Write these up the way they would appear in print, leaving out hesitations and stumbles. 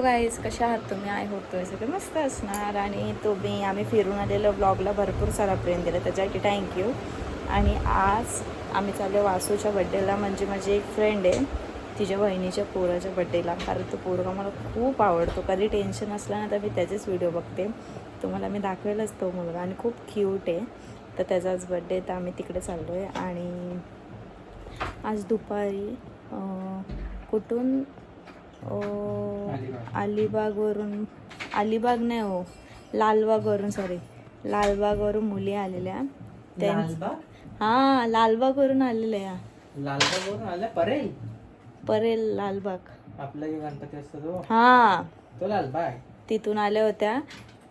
Guys, कशा आहात तुम्ही? आय होप तुम्ही सगळे मस्त असणार. आणि आम्ही फिरून आलेलं ब्लॉगला भरपूर सारा प्रेम दिला, त्याच्यासाठी थँक्यू. आणि आज आम्ही चाललो वासूच्या बड्डेला. म्हणजे माझी एक फ्रेंड आहे, तिच्या बहिणीच्या पोराच्या बड्डेला. कारण तो पोरगा मला खूप आवडतो. कधी टेन्शन असलं ना तर मी त्याचेच व्हिडिओ बघते. तुम्हाला मी दाखवेलच तो मुलगा, आणि खूप क्यूट आहे. तर त्याचाच बड्डे, तर आम्ही तिकडे चाललो आहे. आणि आज दुपारी कुठून अलिबागवरून, अलिबाग नाही हो, लालबागवरून, सॉरी, लालबागवरून मुली आलेल्या. हा, लालबागवरून आलेल्या. लालबागवरून आल्या? परेल परेल लालबाग, आपला जो गणपती असतो तो. हा, तो लालबाग. तिथून आल्या होत्या.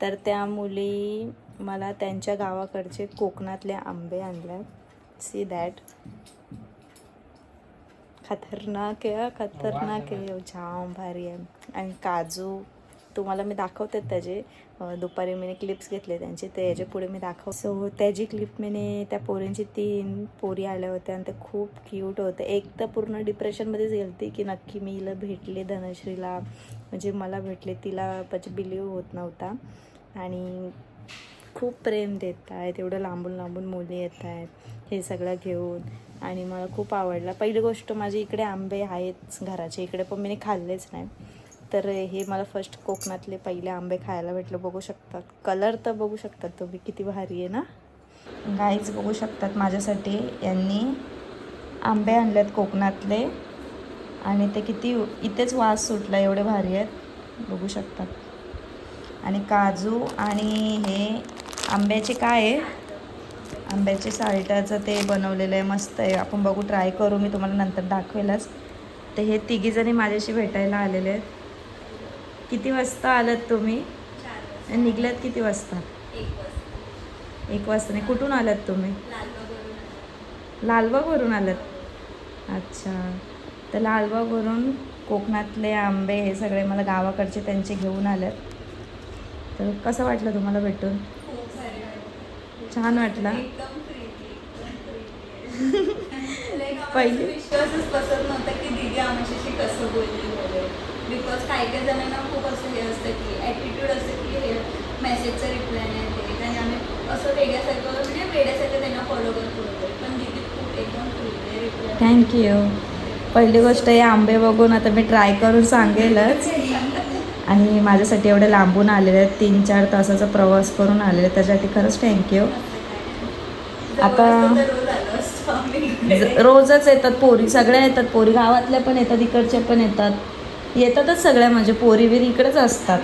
तर त्या मुली मला त्यांच्या गावाकडचे कोकणातले आंबे आणले. सी दॅट, खतरनाक आहे, खतरनाक आहे, जाम भारी आहे. आणि काजू तुम्हाला मी दाखवते त्याचे. दुपारी मी क्लिप्स घेतले त्यांचे, ते याच्या पुढे मी दाखव. सो त्याची क्लिप मी त्या पोरींची 3 पोरी आल्या होत्या, आणि ते खूप क्यूट होतं. एक तर पूर्ण डिप्रेशनमध्येच गेलती की नक्की मी हिला भेटले, धनश्रीला, म्हणजे मला भेटले, तिला म्हणजे बिलीव्ह होत नव्हता. आणि खूप प्रेम देत आहेत, एवढं लांबून लांबून मुली येत आहेत हे सगळं घेऊन. आणि मला खूप आवडला. पहिली गोष्ट, माझी इकडे आंबे आहेच घराच्या इकडे, पण मी खाल्लेच नाही. तर हे मला फर्स्ट कोकणातले पहिले आंबे खायला भेटले. बघू शकतात, कलर तर बघू शकतात तुम्ही किती भारी आहे ना. गाईज बघू शकतात, माझ्यासाठी यांनी आंबे आणलेत कोकणातले, आणि ते किती इथेच वास सुटला, एवढे भारी आहेत, बघू शकतात. आणि काजू, आणि हे आंब्याचे काय आहे, आंब्याचे साल्टाचं ते बनवलेलं आहे, मस्त आहे. आपण बघू, ट्राय करू, मी तुम्हाला नंतर दाखवेलच. तर हे तिघीजणी माझ्याशी भेटायला आलेले आहेत. किती वाजता आलात तुम्ही? निघल्यात किती वाजता? 1 वाजता. नाही, कुठून आलात तुम्ही? लालबागवरून आलात? अच्छा. तर लालबागवरून कोकणातले आंबे हे सगळे मला गावाकडचे त्यांचे घेऊन आलेत. तर कसं वाटलं तुम्हाला भेटून? छान वाटला. पहिले विश्वासच बसत नव्हता की दीदी आमच्याशी कसं बोलली वगैरे. बिकॉज काही काही जणांना खूप असं हे असतं की ॲटिट्यूड असतं की हे मेसेजचा रिप्लाय नाही देत, आणि आम्ही असं वेगळ्यासारखं म्हणजे वेड्यासारखं त्यांना फॉलो करतो वगैरे. पण दीदी खूप एकदम फ्री रिप्लाय. थँक्यू. पहिली गोष्ट, हे आंबे बघून आता मी ट्राय करून सांगेलच. आणि माझ्यासाठी एवढे लांबून आलेले आहेत, 3-4 तासाचा प्रवास करून आलेले, त्याच्यासाठी खरंच थँक्यू. आता रोजच येतात पोरी, सगळ्या येतात पोरी, गावातल्या पण येतात, इकडच्या पण येतातच सगळ्या. म्हणजे पोरी बिरी इकडेच असतात.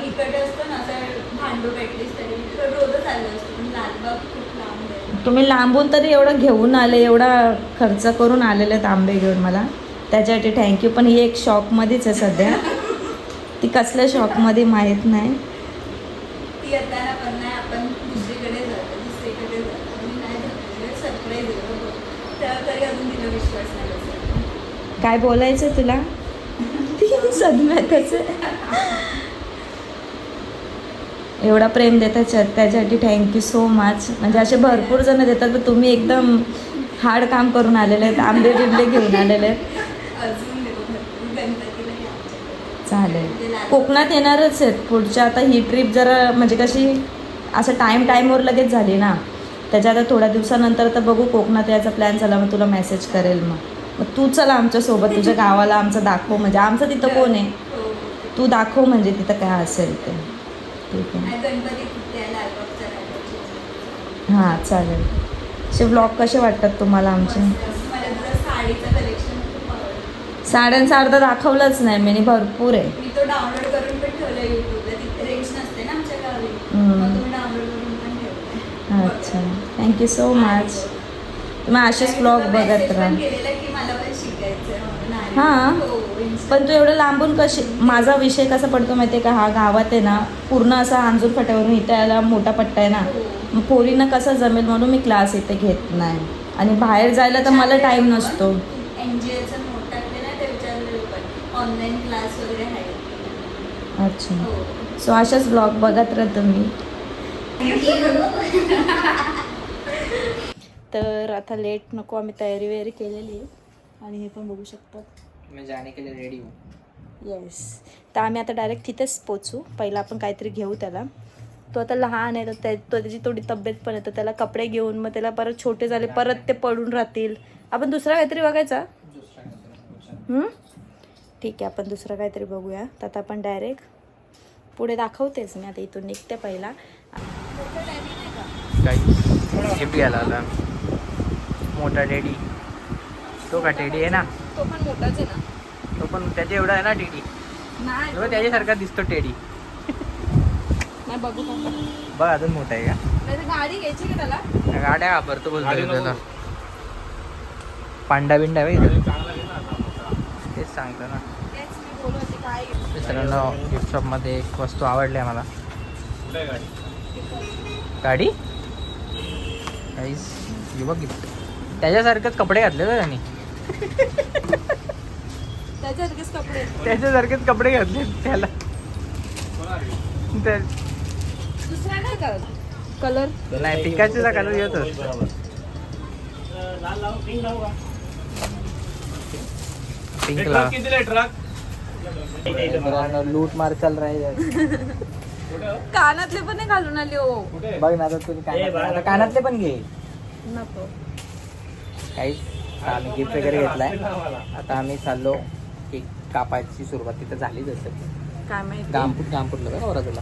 तुम्ही लांबून तरी एवढं घेऊन आले, एवढा खर्च करून आलेले आहेत आंबे घेऊन मला, त्याच्यासाठी थँक्यू. पण ही एक शॉकमध्येच आहे सध्या, ती कसल्या शॉकमध्ये माहीत नाही. काय बोलायचं तुला? सदम्यातच एवढा प्रेम देतात त्याच्यासाठी थँक्यू सो मच. म्हणजे असे भरपूर जण देतात, पण तुम्ही एकदम हार्ड काम करून आलेले आहेत, आंबे बिंबे घेऊन आलेले आहेत. चालेल, कोकणात येणारच आहेत पुढच्या. आता ही ट्रिप जरा म्हणजे कशी असं टाईमवर लगेच झाली ना, त्याच्या आता थोड्या दिवसानंतर तर बघू, कोकणात यायचा प्लॅन झाला मग तुला मेसेज करेल. मग तू चला आमच्यासोबत, तुझ्या गावाला आमचं दाखव, म्हणजे आमचं तिथं कोण आहे, तू दाखव म्हणजे तिथं काय असेल ते. ठीक आहे, हां चालेल. असे ब्लॉग कसे वाटतात तुम्हाला आमचे? साड्यांचा अर्धा दाखवलंच नाही मी, भरपूर आहे. मी तो डाउनलोड करून पण ठेवला युट्यूबला, तिथे रेंज नसते ना आमच्या गावी, मग तुम्ही डाउनलोड करून पण ठेवलाय. अच्छा, थँक्यू सो मच. तुम्ही असेच ब्लॉग बघत राहा. हां, पण तू एवढं लांबून कशी, माझा विषय कसा पडतो माहिती आहे का, हा गावात आहे ना, पूर्ण असा अंजूर फाट्यावरून इथे यायला मोठा पट्टा आहे ना, मग पोरींना कसं जमेल, म्हणून मी क्लास इथे घेत नाही. आणि बाहेर जायला तर मला टाईम नसतो. ऑनलाईन क्लास वगैरे आहे. अच्छा, सो अशाच ब्लॉग बघत राहा तुम्ही. तर आता लेट नको, आम्ही तयारी वगैरे केलेली आहे. आणि हे पण बघू शकतात, मैं जाने के लिए रेडी हूँ. येस. तर आम्ही आता डायरेक्ट तिथेच पोचू. पहिला आपण काहीतरी घेऊ त्याला. तो आता लहान आहे, तर त्याची थोडी तब्येत पण आहे, तर त्याला कपडे घेऊन मग त्याला परत छोटे झाले परत ते पडून राहतील. आपण दुसरा काहीतरी बघायचा. ठीक आहे, आपण दुसरं काहीतरी बघूया. तर आता आपण डायरेक्ट पुढे दाखवतेच मी. आता इथून निघते पहिला. गिफ्ट घ्यायला आला मोठा टेडी. तो का टेडी आहे ना? तो पण मोठाच आहे ना. तो पण त्याच्या एवढा आहे ना टेडी. नाही त्याच्यासारखा दिसतो टेडी. नाही बघू का? बघ अजून मोठा आहे का? गाडी घ्यायची का त्याला? गाड्या वापरतो बोलतो त्याला. पांडा बिंडा आहे तेच सांगतो ना. मित्रांनो गिफ्ट शॉपमध्ये एक वस्तू आवडली आहे मला. गाडी काहीच युवा गिफ्ट. त्याच्यासारखेच कपडे घातले ना त्यांनी. त्याच्यासारखेच कपडे घातले त्याला. दुसरा नाही का कलर? नाही पिकाचेचा कलर येतो. लूट मार चाल रहा. कानातले पण नाही घालून आले हो. बघ ना आता तुम्ही कानातले पण घे. नको. काही आम्ही गिफ्ट वगैरे घेतलाय. आता आम्ही चाललो केक कापायची सुरुवात तिथं झालीच असेल. काय माहिती. गामपूरला का नवरा तुला?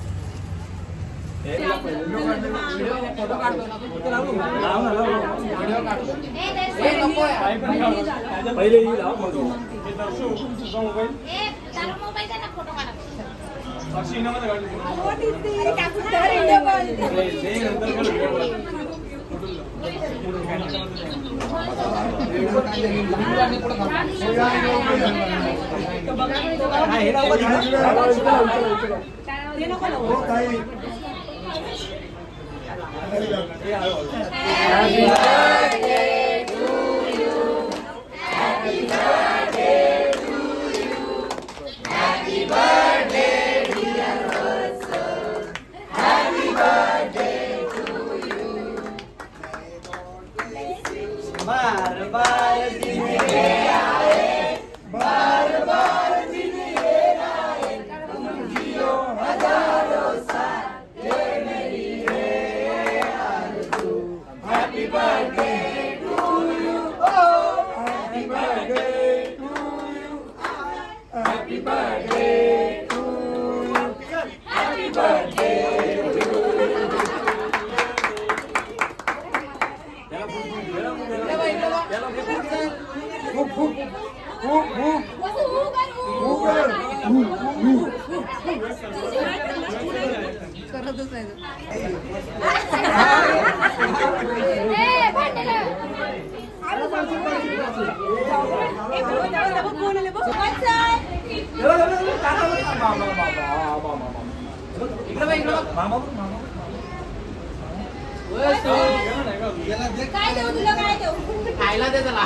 काय देऊ तुला, काय देऊ? खायला दे त्याला.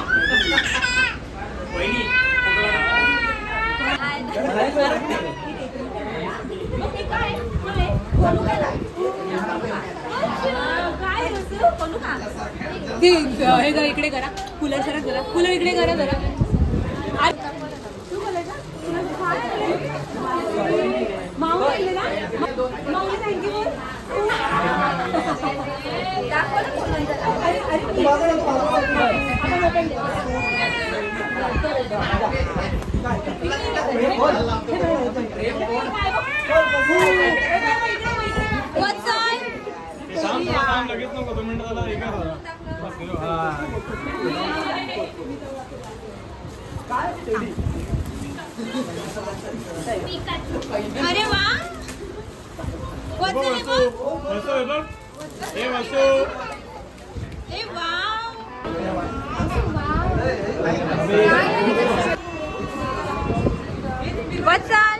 हे जरा इकडे करा. कूलर जरा जरा कूलर इकडे करा जरा. माऊ थँक्यू. अरे वा. What's up?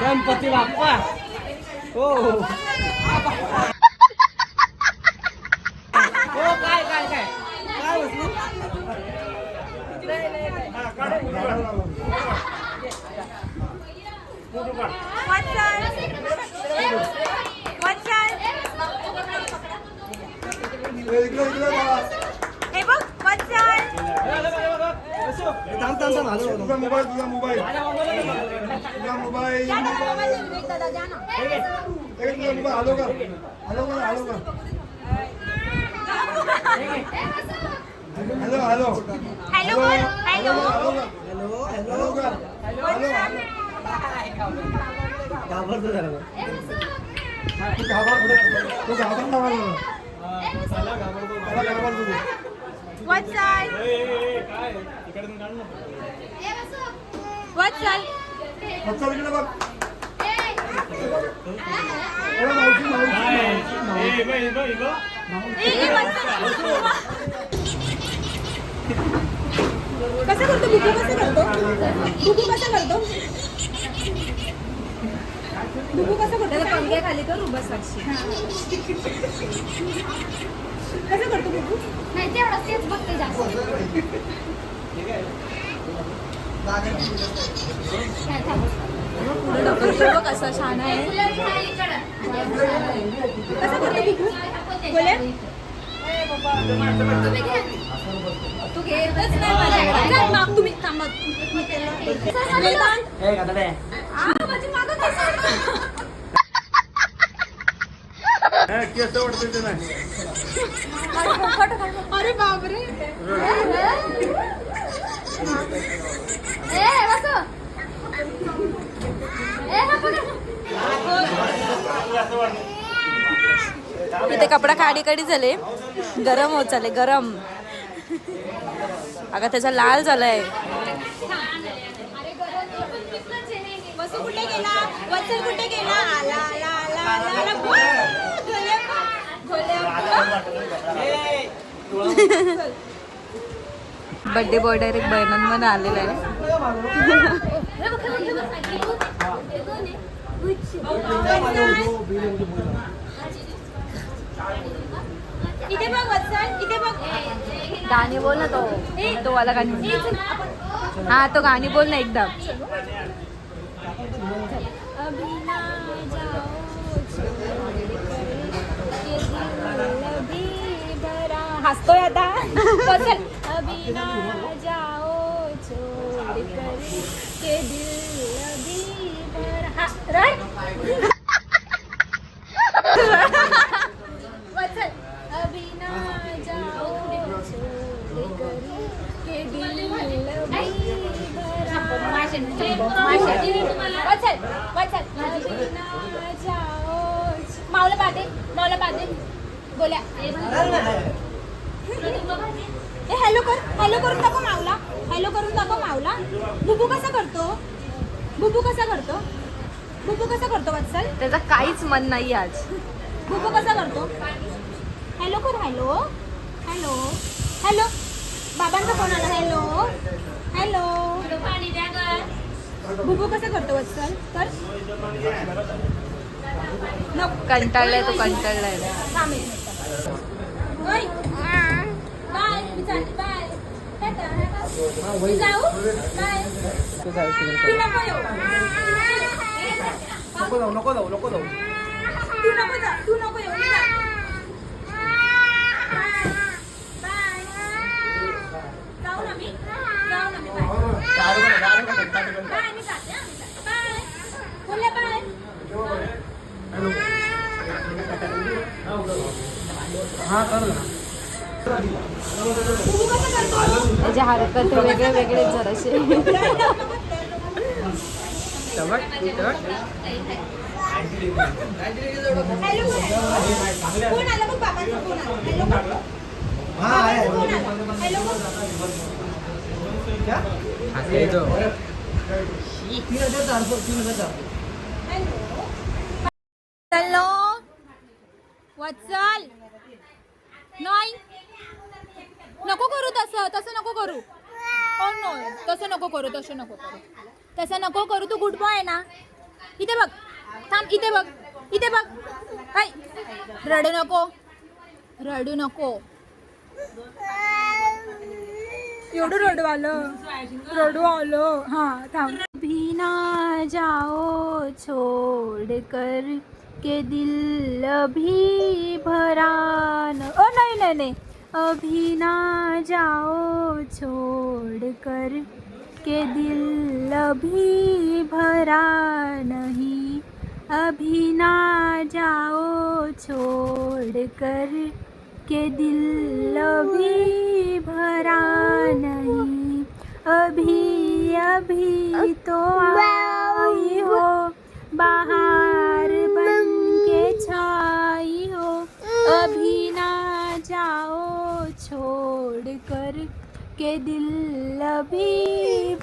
गणपती बाप्पा हो काय काय काय काय बसलो हे बघ वाचाल थांब थांब थांब हॅलो तुझा मोबाईल तुझा मोबाईल हॅलो कर हॅलो कर हॅलो कर हॅलो हॅलो हॅलो बोल हॅलो हॅलो हॅलो कर हॅलो घाबरतो जरा तू घाबरला वाचाल वाचाल चल इकडे बघ मावशी कसं करतो बुकू कसं करतो बुकू कसं करतो बुकू कसं करतो पंख्या खाली कर उभा साक्षी कसं करतो बुकू नाही तेवढं तेच बघते जास्त कसं छान आहे कसं करतो बुकू बोले तू घेतच नाही माझ्याकडे माग तुम्ही थांबत माझी मागं कसं केस वाटते ते नाही अरे बापरे इथे कपडा काढी काढी झाले गरम होत चाले गरम अगं त्याचा लाल झालाय वसू कुठे गेला वत्सल कुठे गेला आला आला आला आला बर्थडे बॉय डायरेक्ट बहिणांमध्ये आलेला आहे इथे बघ वत्सल इथे बघ गाणी बोल ना तो वाला गाणी हा तो गाणी बोल ना एकदा हसतोय आता वत्सल अभी ना जाओ छोड़ कर के दिल अभी भरा रड वत्सल अभी ना जाओ छोड़ कर के दिल अभी भरा वत्सल वत्सल अभी ना जाओ मावला पादे बोल्या ए हॅलो करून दाखव मावला हॅलो करून दाखव मावला बुबू कसा करतो बुबू कसा करतो वत्सल त्याचा काहीच मन नाही आज बुबू कसा करतो हॅलो कर हॅलो हॅलो हॅलो बाबांचा फोन आला हॅलो हॅलो बुबू कसा करतो वत्सल कर कंटाळलाय तो कंटाळलाय बाय मी चालली बाय मी जाऊ बाय तू नको येऊ नको जाऊ तू नको येऊ मी जाते. बाय जाऊ ना मी बाय मी जाते बाय बोलले बाय हा कर ना त्याचे हरकत वेगळे वेगळे जराशे फोन आला बघ बाबांचा फोन आला हॅलो वत्सल नाही नको करू तसं नको करू नो तसं नको करू तसं नको करू, तू गुड बॉय आहे ना. इथे बघ, थांब, इथे बघ, इथे बघ. हाय, रडू नको, रडू नको. एवढं रडू आलं. हा थांब. भी ना जाओ छोड़ कर के दिल अभी भरा न. ओ नहीं, अभी ना जाओ छोड़ कर के दिल अभी भरा नहीं. अभी ना जाओ छोड़ कर के दिल अभी भरा नहीं. अभी तो आई हो बाहर बन के छाई हो. अभी ना जाओ छोड़ कर के दिल अभी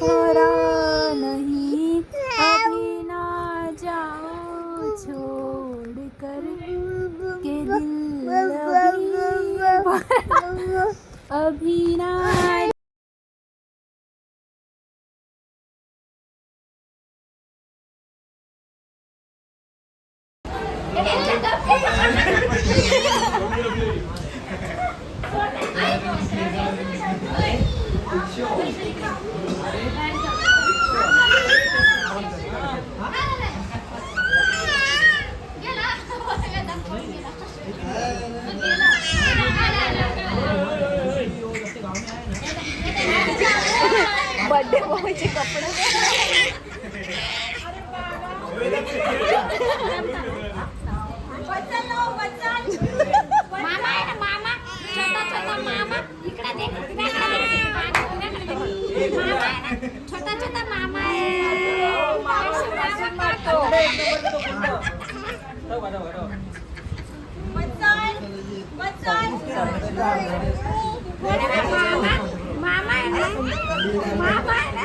भरा नहीं. अभी ना जाओ छोड़ कर के दिल अभी ना. बर्थडे बॉयचे कपडे. मामा आहे ना, मामा, छोटा मामा. इकडे देख, छोटा मामा मामा आहे ना, मामा आहे ना.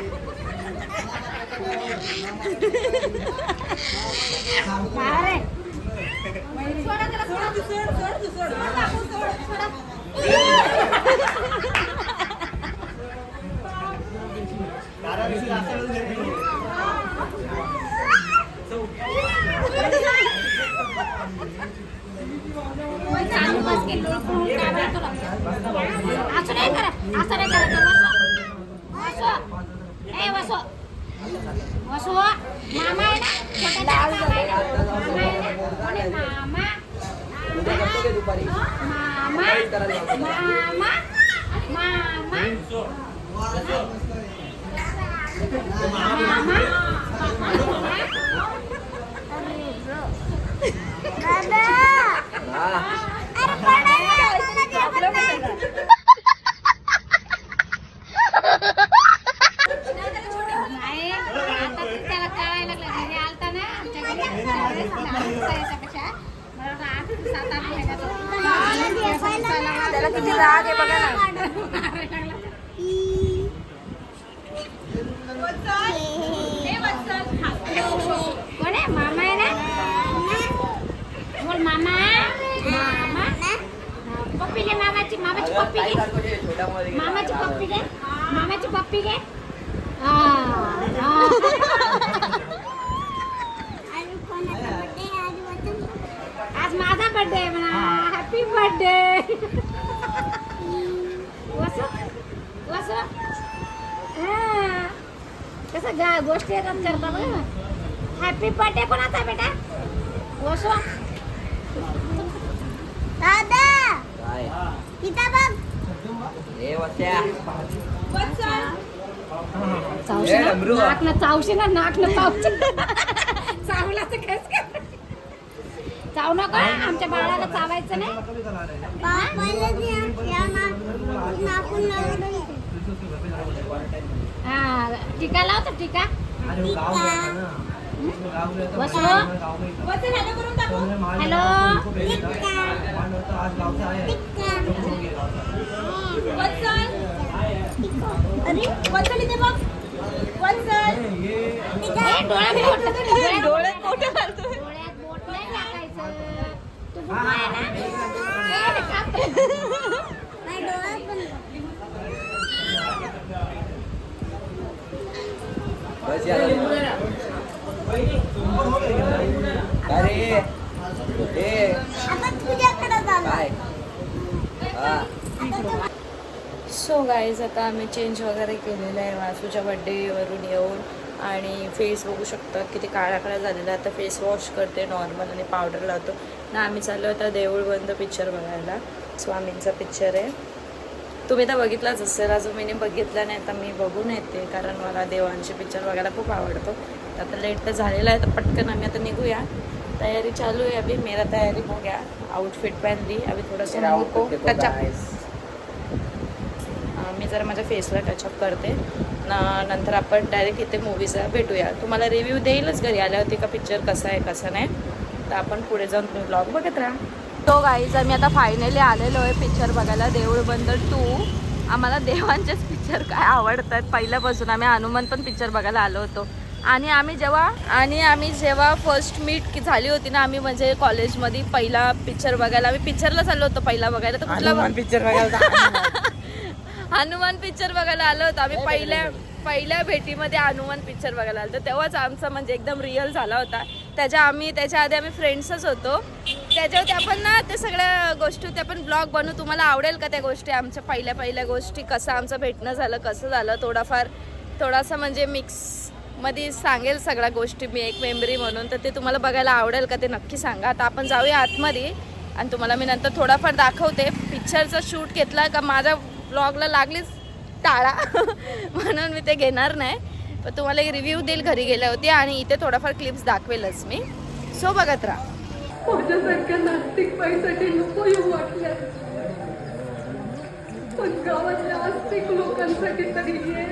असं नाही करा. वसो मामा आहे ना, छोटा मामा आहे ना. त्याला किती राग आहे बघा ना. कोण आहे? मामा आहे ना. बोल मामा. मामा पप्पी घे, मामाची पप्पी घे. मामाची पप्पी घे. आज माझा बर्थडे आहे म्हणा. Happy birthday. कसं गोष्टी येतात करता बघा. हॅपी बर्थडे कोणाचा बेटा? वसो दादा इथं बघ. नाक चावला तर काय चावू नका. आमच्या बाळाला चावायचं नाही. हा टीका लावतो. टीका हॅलो. डोळे मोठे घालतो. डोळ्यात बोट नाही टाकायचं. तू बुक आहे ना. अरे काय सो गाईज आता आम्ही चेंज वगैरे केलेलं आहे वासूच्या बड्डेवरून येऊन आणि फेस बघू शकता किती काळा काळा झालेला. आता फेस वॉश करते नॉर्मल आणि पावडर लावतो ना. आम्ही चाललो आता देऊळ बंद पिक्चर बघायला. स्वामींचा पिक्चर आहे. तुम्ही तर बघितलाच असेल. अजून मी बघितला नाही तर मी बघून येते कारण मला देवांचे पिक्चर बघायला खूप आवडतो. आता लेट तर झालेलं आहे तर पटकन आम्ही आता निघूया. तयारी चालू आहे अभी. मेरा तयारी हो गया. आउटफिट पहन ली. अभी थोड़ा सा मुंह को टचअप. मी जरा माझ्या फेसला टचअप करते नंतर आपण डायरेक्ट इथे मूवीजला भेटूया. तुम्हाला रिव्ह्यू देईलच घरी आल्यावरती का पिक्चर कसा आहे कसं नाही. तर आपण पुढे जाऊन तुम्ही ब्लॉग बघत राहा. तो गाईज आम्ही आता फायनली आलेलो आहे पिक्चर बघायला देऊळ बंद 2. आम्हाला देवांचेच पिक्चर काय आवडतात पहिल्यापासून. आम्ही हनुमान पण पिक्चर बघायला आलो होतो आणि आम्ही जेव्हा फर्स्ट मीट झाली होती ना आम्ही म्हणजे कॉलेजमध्ये पहिला पिक्चर बघायला आम्ही पिक्चरला चाललो होतो पहिला बघायला. तर कुठला पिक्चर बघायला हनुमान पिक्चर बघायला आलो होतो आम्ही. पहिल्या भेटीमध्ये हनुमान पिक्चर बघायला आलो. तर तेव्हाच आमचा म्हणजे एकदम रिअल झाला होता. त्याच्या आधी आम्ही फ्रेंड्सच होतो. त्याच्यावरती आपण ना ते सगळ्या गोष्टी ते आपण ब्लॉग बनवू. तुम्हाला आवडेल का त्या गोष्टी आमच्या पहिल्या गोष्टी कसं आमचं भेटणं झालं कसं झालं थोडासा म्हणजे मिक्समध्ये सांगेल सगळ्या गोष्टी मी एक मेमरी म्हणून. तर ते तुम्हाला बघायला आवडेल का ते नक्की सांगा. आता आपण जाऊया आतमध्ये आणि तुम्हाला मी नंतर थोडाफार दाखवते. पिक्चरचा शूट घेतला का माझ्या ब्लॉगला लागलीच टाळा म्हणून मी ते घेणार नाही. पण तुम्हाला एक रिव्ह्यू देईल घरी गेल्या होती आणि इथे थोडाफार क्लिप्स दाखवेलच मी. सो बघत राहा. माझ्यासारख्या नास्तिक बाईसाठी नको येऊ वाटल्या पण गावातल्या आस्तिक लोकांसाठी तरी ये.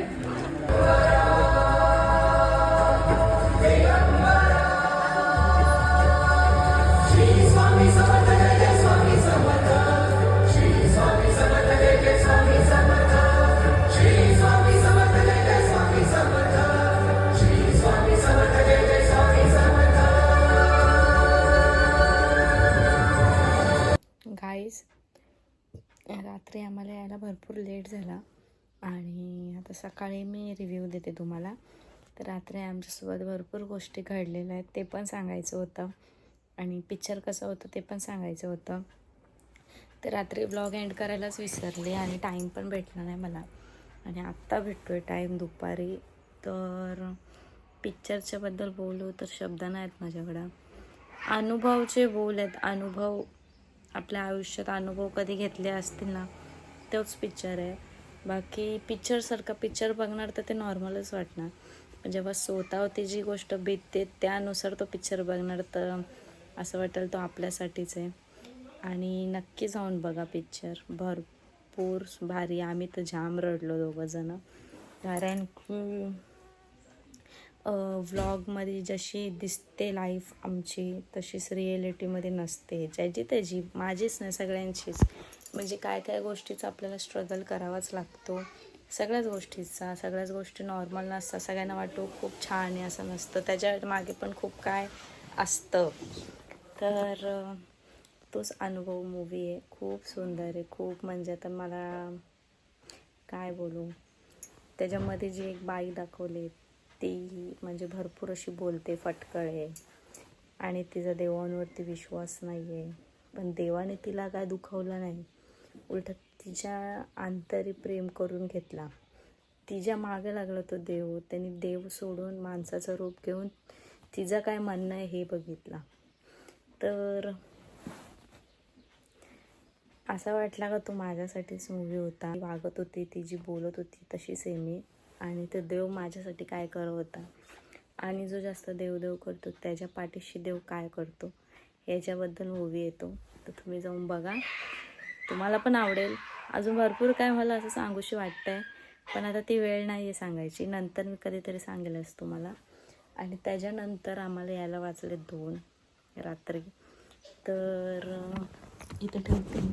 गाईज रात्री आम्हाला यायला भरपूर लेट झाला आणि आता सकाळी मी रिव्ह्यू देते तुम्हाला. तर रात्री आमच्यासोबत भरपूर गोष्टी घडलेल्या आहेत ते पण सांगायचं होतं आणि पिक्चर कसं होतं ते पण सांगायचं होतं. तर रात्री ब्लॉग एंड करायलाच विसरले आणि टाईम पण भेटला नाही मला आणि आत्ता भेटतो आहे टाईम दुपारी. तर पिक्चरच्याबद्दल बोलू तर शब्द नाही आहेत माझ्याकडं. अनुभवचे बोल आहेत. अनुभव आपल्या आयुष्यात अनुभव कधी घेतले असतील ना तोच पिक्चर आहे. बाकी पिक्चरसारखा पिक्चर बघणार तर ते नॉर्मलच वाटणार. पण जेव्हा स्वतःवरती जी गोष्ट बीतते त्यानुसार तो पिक्चर बघणार तर असं वाटेल तो आपल्यासाठीच आहे. आणि नक्की जाऊन बघा पिक्चर. भरपूर भारी. आम्ही तर जाम रडलो दोघंजणं कारण की व्लॉगमध्ये जशी दिसते लाईफ आमची तशीच रिॲलिटीमध्ये नसते. ज्याची त्याची माझीच नाही सगळ्यांचीच म्हणजे काय गोष्टीचा आपल्याला स्ट्रगल करावाच लागतो. सगळ्याच गोष्टी नॉर्मल नसतात. सगळ्यांना वाटतो खूप छान आहे असं नसतं. त्याच्या मागे पण खूप काय असतं. तर तोच अनुभव मूवी आहे. खूप सुंदर आहे. खूप म्हणजे आता मला काय बोलू. त्याच्यामध्ये जी एक बाई दाखवली ती म्हणजे भरपूर अशी बोलते फटकळ आहे आणि तिचा देवांवरती विश्वास नाही आहे. पण देवाने तिला काय दुखवलं नाही. उलट तिच्या अंतरी प्रेम करून घेतला. तिच्या मागे लागला तो देव. त्यांनी देव सोडून माणसाचं रूप घेऊन तिचं काय म्हणणं आहे हे बघितला. तर असं वाटला का तो माझ्यासाठीच मूवी होता. ती वागत होती ती जी बोलत होती तशी सेमी आणि तो देव माझ्यासाठी काय करत होता आणि जो जास्त देव करतो त्याच्या पाठीशी देव काय करतो याच्याबद्दल मूवी येतो. तर तुम्ही जाऊन बघा. तुम्हाला पण आवडेल. अजून भरपूर काय मला असं सांगूशी वाटतंय पण आता ती वेळ नाही आहे सांगायची. नंतर मी कधीतरी सांगेलच तुम्हाला. आणि त्याच्यानंतर आम्हाला यायला वाजले 2 रात्री. तर इथं ठेवते.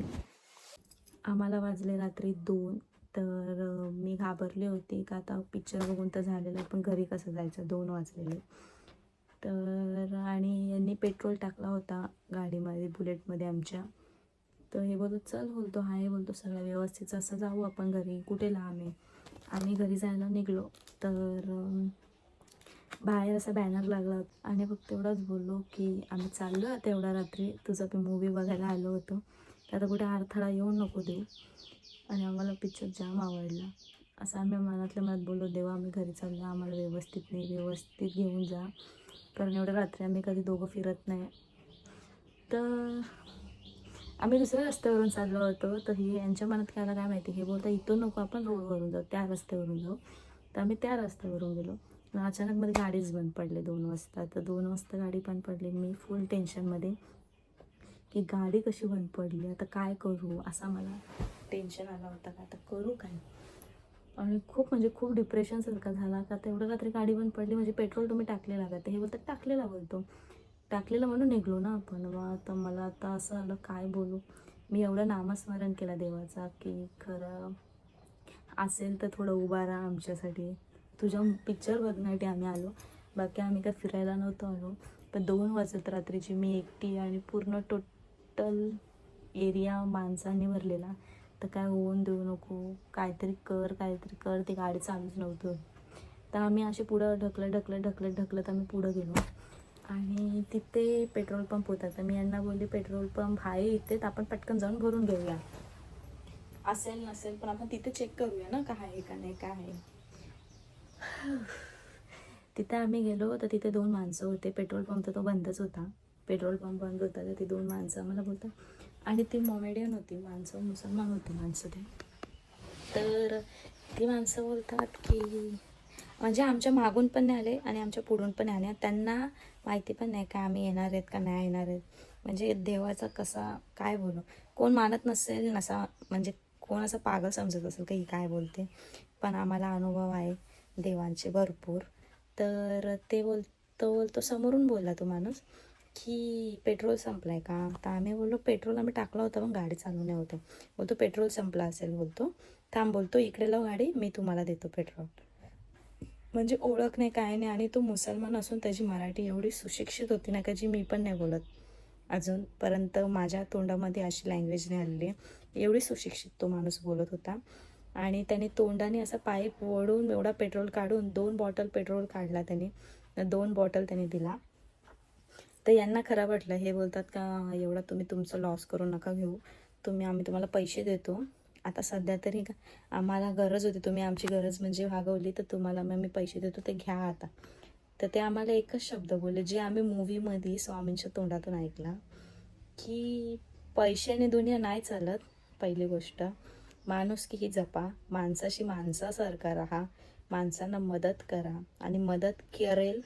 आम्हाला वाजले रात्री 2. तर मी घाबरले होते का आता पिक्चर बघून तर झालेलं पण घरी कसं जायचं 2 वाजलेले. तर आणि यांनी पेट्रोल टाकला होता गाडीमध्ये बुलेटमध्ये आमच्या. तर हे बोलतो चल बोलतो हाय बोलतो सगळं व्यवस्थित असं जाऊ आपण घरी कुठे लांब आहे. आम्ही घरी जायला निघलो. तर बाहेर असा बॅनर लागला होता आणि फक्त एवढंच बोललो की आम्ही चाललो आता एवढा रात्री तुझा मूवी बघायला आलो होतो तर आता कुठे अडथळा येऊ नको देऊ. आणि आम्हाला पिक्चर जाम आवडला असं आम्ही मनातल्या मनात बोललो, देवा आम्ही घरी चाललो, आम्हाला व्यवस्थित घेऊन जा, कारण एवढ्या रात्री आम्ही कधी दोघं फिरत नाही. तर आम्ही दुसऱ्या रस्त्यावरून चाललो होतो. तर हे यांच्या मनात काय आलं काय माहिती, हे बोलता इथून नको आपण रोडवरून जाऊ, त्या रस्त्यावरून जाऊ. तर आम्ही त्या रस्त्यावरून गेलो. अचानक मध्ये गाडीच बंद पडली 2 वाजता. तर 2 वाजता गाडी बंद पडली. मी फुल टेन्शनमध्ये की गाडी कशी बंद पडली, आता काय करू, असा मला टेन्शन आला होता का आता करू काय. आणि खूप डिप्रेशनसारखा झाला का आता एवढं रात्री गाडी बंद पडली म्हणजे पेट्रोल तुम्ही टाकलेला का, तर हे बोलतात टाकलेलं म्हणून निघलो ना आपण. आता मला आता असं आलं काय बोलू. मी एवढं नामस्मरण केलं देवाचा की खरं असेल तर थोडं उभा राहा आमच्यासाठी, तुझ्या पिक्चर बघण्यासाठी आम्ही आलो, बाकी आम्ही काय फिरायला नव्हतो आलो. पण 2 वाजत रात्रीची मी एकटी आणि पूर्ण टोटल एरिया माणसांनी भरलेला. तर काय होऊन देऊ नको, काहीतरी कर, ती गाडी चालूच नव्हतं. तर आम्ही असे पुढं ढकलत आम्ही पुढं गेलो आणि तिथे पेट्रोल पंप होता. तर मी यांना बोलले पेट्रोल पंप आहे इथे, तर आपण पटकन जाऊन भरून घेऊया, असेल नसेल पण आपण तिथे चेक करूया ना काय आहे का नाही काय आहे. तिथे आम्ही गेलो तर तिथे 2 माणसं होते. पेट्रोल पंप तर तो बंदच होता, पेट्रोल पंप बंद होता. तर ती 2 माणसं आम्हाला बोलतात आणि ती मोमेडियन होती माणसं, मुसलमान होती माणसं ते. तर ती माणसं बोलतात की म्हणजे आमच्या मागून पण नाही आले आणि आमच्या पुढून पण आले, त्यांना माहिती पण नाही का आम्ही येणार आहेत का नाही येणार आहेत. म्हणजे देवाचा कसा काय बोलू, कोण मानत नसेल नसा, म्हणजे कोण असं पागल समजत असेल का ही काय बोलते, पण आम्हाला अनुभव आहे देवांचे भरपूर. तर ते बोलतो समोरून बोलला तो माणूस की पेट्रोल संपलं आहे का. तर आम्ही बोललो पेट्रोल आम्ही टाकला होता पण गाडी चालू नाही होतं. बोलतो पेट्रोल संपला असेल, बोलतो थांब, बोलतो इकडे लाव गाडी, मी तुम्हाला देतो पेट्रोल. म्हणजे ओळख नाही काय नाही. आणि तो मुसलमान असून त्याची मराठी एवढी सुशिक्षित होती ना का जी मी पण नाही बोलत अजूनपर्यंत, माझ्या तोंडामध्ये अशी लँग्वेज नाही आलेली आहे, एवढी सुशिक्षित तो माणूस बोलत होता. आणि त्याने तोंडाने असा पाईप ओढून एवढा पेट्रोल काढून 2 बॉटल पेट्रोल काढला त्याने, 2 बॉटल त्याने दिला. तर यांना खरं वाटलं, हे बोलतात का एवढा तुम्ही तुमचं लॉस करू नका घेऊ, आम्ही तुम्हाला पैसे देतो, आता सध्या तरी आम्हाला गरज होती, तुम्ही आमची गरज म्हणजे भागवली, तर तुम्हाला मी पैसे देतो, ते घ्या आता. तर ते आम्हाला एकच शब्द बोलले जे आम्ही मूवीमध्ये स्वामींच्या तोंडातून ऐकला की पैशाने दुनिया नाही चालत. पहिली गोष्ट माणुसकी जपा, माणसाशी माणसासारखा राहा, माणसांना मदत करा आणि मदत करेल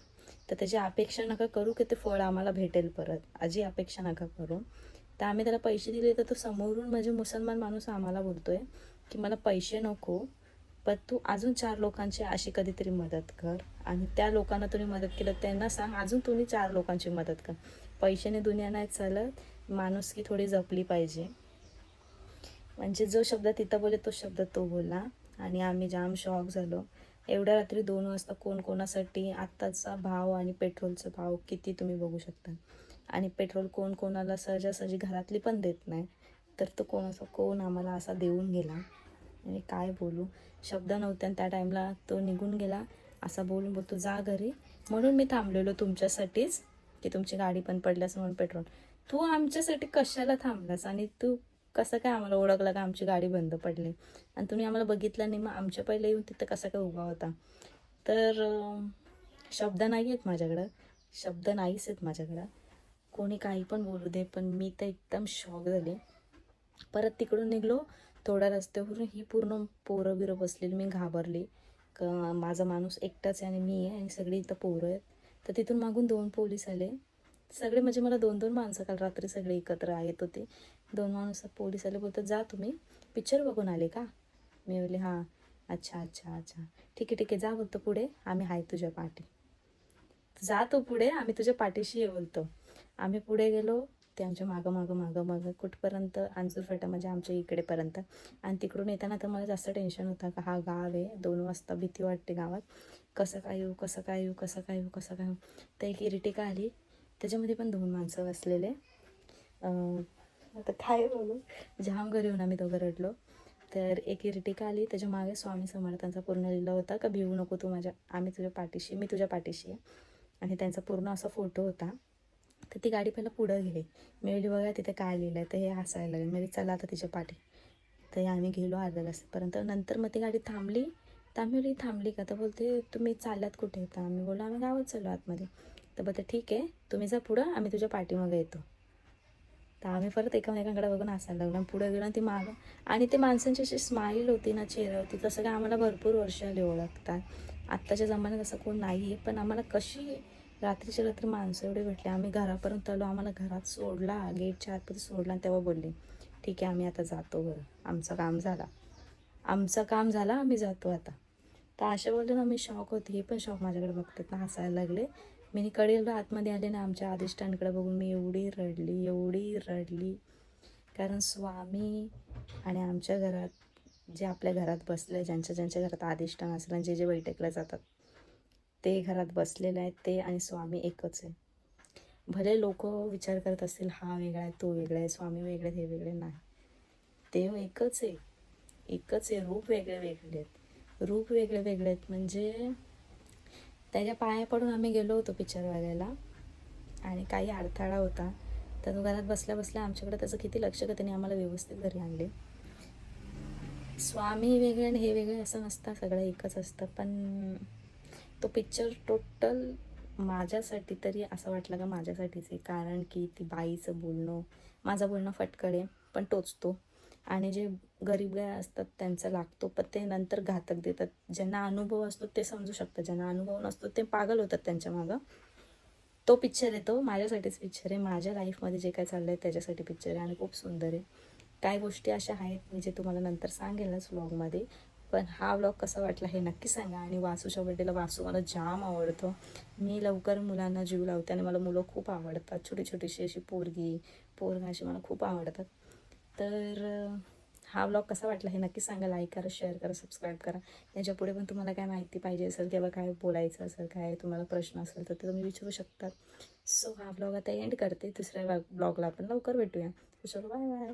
तर त्याची अपेक्षा नका करू की ते फळ आम्हाला भेटेल परत, अशी अपेक्षा नका करू. तर आम्ही त्याला पैसे दिले तर तो समोरून म्हणजे मुसलमान माणूस आम्हाला बोलतोय की मला पैसे नको, पण तू अजून 4 लोकांची अशी कधीतरी मदत कर आणि त्या लोकांना तुम्ही मदत केलं त्यांना सांग अजून तुम्ही 4 लोकांची मदत कर. पैशाने दुनिया नाही चालत, माणुसकी थोडी जपली पाहिजे. म्हणजे जो शब्द तिथं बोले तो शब्द तो बोलला आणि आम्ही जाम शॉक झालो. एवढ्या रात्री 2 वाजता कोण कोणासाठी, आत्ताचा भाव आणि पेट्रोलचा भाव किती तुम्ही बघू शकता. आणि पेट्रोल कोण कोणाला सहजासहजी घरातली पण देत नाही, तर तो कोण आम्हाला असा देऊन गेला. आणि काय बोलू, शब्द नव्हते. आणि त्या टाईमला तो निघून गेला, असा बोलतो जा घरी. म्हणून मी थांबलेलो तुमच्यासाठीच की तुमची गाडी पण पडल्यास म्हणून पेट्रोल. तू आमच्यासाठी कशाला थांबलास आणि तू कसं काय आम्हाला ओळखलं का आमची गाडी बंद पडली आणि तुम्ही आम्हाला बघितलं नाही, मग आमच्या पहिले येऊन तिथं कसा काय उभा होता. तर शब्द नाही आहेत माझ्याकडं, कोणी काही पण बोलू दे, पण मी तर एकदम शॉक झाले. परत तिकडून निघलो, थोड्या रस्त्यावरून ही पूर्ण पोरं बिरं बसलेली, मी घाबरली का माझा माणूस एकटाच आहे आणि मी आहे आणि सगळे इथं पोरं आहेत. तर तिथून मागून 2 पोलीस आले, सगळे म्हणजे मला 2-2 माणसं काल रात्री सगळे एकत्र येत होते. 2 माणसं पोलीस आले, बोलतात जा तुम्ही पिक्चर बघून आले का. मी बोलले हां, अच्छा ठीक आहे जा, बोलतो पुढे आम्ही आहे तुझ्या पाठी, जा तो पुढे आम्ही तुझ्या पाठीशी आहे बोलतो. आम्ही पुढे गेलो, ते आमच्या मागं कुठपर्यंत अंजूर फाटा म्हणजे आमच्या इकडेपर्यंत. आणि तिकडून येताना तर मला जास्त टेन्शन होता का हा गाव आहे, 2 वाजता भीती वाटते गावात, कसं काय येऊ. तर एक इरिटिका आली, त्याच्यामध्ये पण 2 माणसं बसलेले. आता काय बोलू, जाम घरी येऊन आम्ही दोघं रडलो. तर एक इर्टिका आली, त्याच्या मागे स्वामी समर्थांचा पूर्ण लिहिला होता का भिवू नको तू माझ्या, आम्ही तुझ्या पाठीशी, मी तुझ्या पाठीशी आहे. आणि त्यांचा पूर्ण असा फोटो होता. तर ती गाडी पहिला पुढं गेली. मी वेळी बघा तिथे काय लिहिलं आहे, तर हे हसायला लागले. मी चला आता तिच्या पाठी. तर आम्ही गेलो अर्ध्या रस्त्यापर्यंत. नंतर मग ती गाडी थांबली. तर आम्ही बोलली थांबली का, तर बोलते तुम्ही चालल्यात कुठे, तर आम्ही बोललो आम्ही गावात चाललो आतमध्ये. तर बोलते ठीक आहे तुम्ही जा पुढं, आम्ही तुझ्या पाठीमागे येतो. तर आम्ही परत एकमेकांकडे बघून हसायला लागलो. पुढे गेलो आणि ती मागं, आणि ते माणसांची अशी स्माईल होती ना चेहऱ्यावरती, तसं काय आम्हाला भरपूर वर्ष आली ओळखतात. आत्ताच्या जमान्यात असं कोण नाही आहे, पण आम्हाला कशी रात्रीच्या रात्री माणसं एवढे भेटले. आम्ही घरापर्यंत आलो, आम्हाला घरात सोडला, गेटच्या आतमध्ये सोडला, आणि तेव्हा बोलले ठीक आहे आम्ही आता जातो, बरं आमचं काम झालं, आम्ही जातो आता. तर अशा बोलले ना, मी शॉक होते. हे पण शॉक माझ्याकडे बघतात ना, हसायला लागले. मी कडेला आतमध्ये आले ना, आमच्या अधिष्ठानकडे बघून मी एवढी रडली. कारण स्वामी आणि आमच्या घरात जे आपल्या घरात बसले, ज्यांच्या घरात अधिष्ठान असेल आणि जे बैठकला जातात ते घरात बसलेले आहेत, ते आणि स्वामी एकच आहे. भले लोक विचार करत असतील हा वेगळा आहे, तो वेगळा आहे, स्वामी वेगळे हे वेगळे, नाही. देव एकच आहे. रूप वेगळे आहेत. म्हणजे त्याच्या पाया पडून आम्ही गेलो होतो पिक्चर बघायला, आणि काही अडथळा होता. तर तो घरात बसल्या आमच्याकडे त्याचं किती लक्ष का त्याने आम्हाला व्यवस्थित घरी आणले. स्वामी वेगळे आणि हे वेगळे असं नसतं, सगळं एकच असतं. पण तो पिक्चर टोटल माझ्यासाठी तरी असं वाटलं का माझ्यासाठीच आहे. कारण की ती बाईचं बोलणं, माझं बोलणं फटकड आहे पण टोचतो, आणि जे गरीब गाय असतात त्यांचा लागतो, पण ते नंतर घातक देतात. ज्यांना अनुभव असतो ते समजू शकतात, ज्यांना अनुभव नसतो ते पागल होतात त्यांच्या मागं. तो पिक्चर आहे, तो माझ्यासाठीच पिक्चर आहे. माझ्या लाईफमध्ये जे काय चाललं आहे त्याच्यासाठी पिक्चर आहे, आणि खूप सुंदर आहे. काही गोष्टी अशा आहेत मी जे तुम्हाला नंतर सांगेलच व्लॉगमध्ये. पण हा व्लॉग कसा वाटला हे नक्की सांगा. आणि वासूच्या बड्डेला वासू मला जाम आवडतो. मी लवकर मुलांना जीव लावते आणि मला मुलं खूप आवडतात. छोटीशी अशी पोरगा अशी मला खूप आवडतात. तर हा व्लॉग कसा वाटला हे नक्की सांगा. लाईक करा, शेअर करा, सबस्क्राईब करा. याच्या पुढे पण तुम्हाला काय माहिती पाहिजे असेल किंवा काय बोलायचं असेल, काय तुम्हाला प्रश्न असेल तर ते तुम्ही विचारू शकतात. सो हा व्लॉग आता एंड करते. दुसऱ्या व्लॉगला आपण लवकर भेटूया. चलो बाय.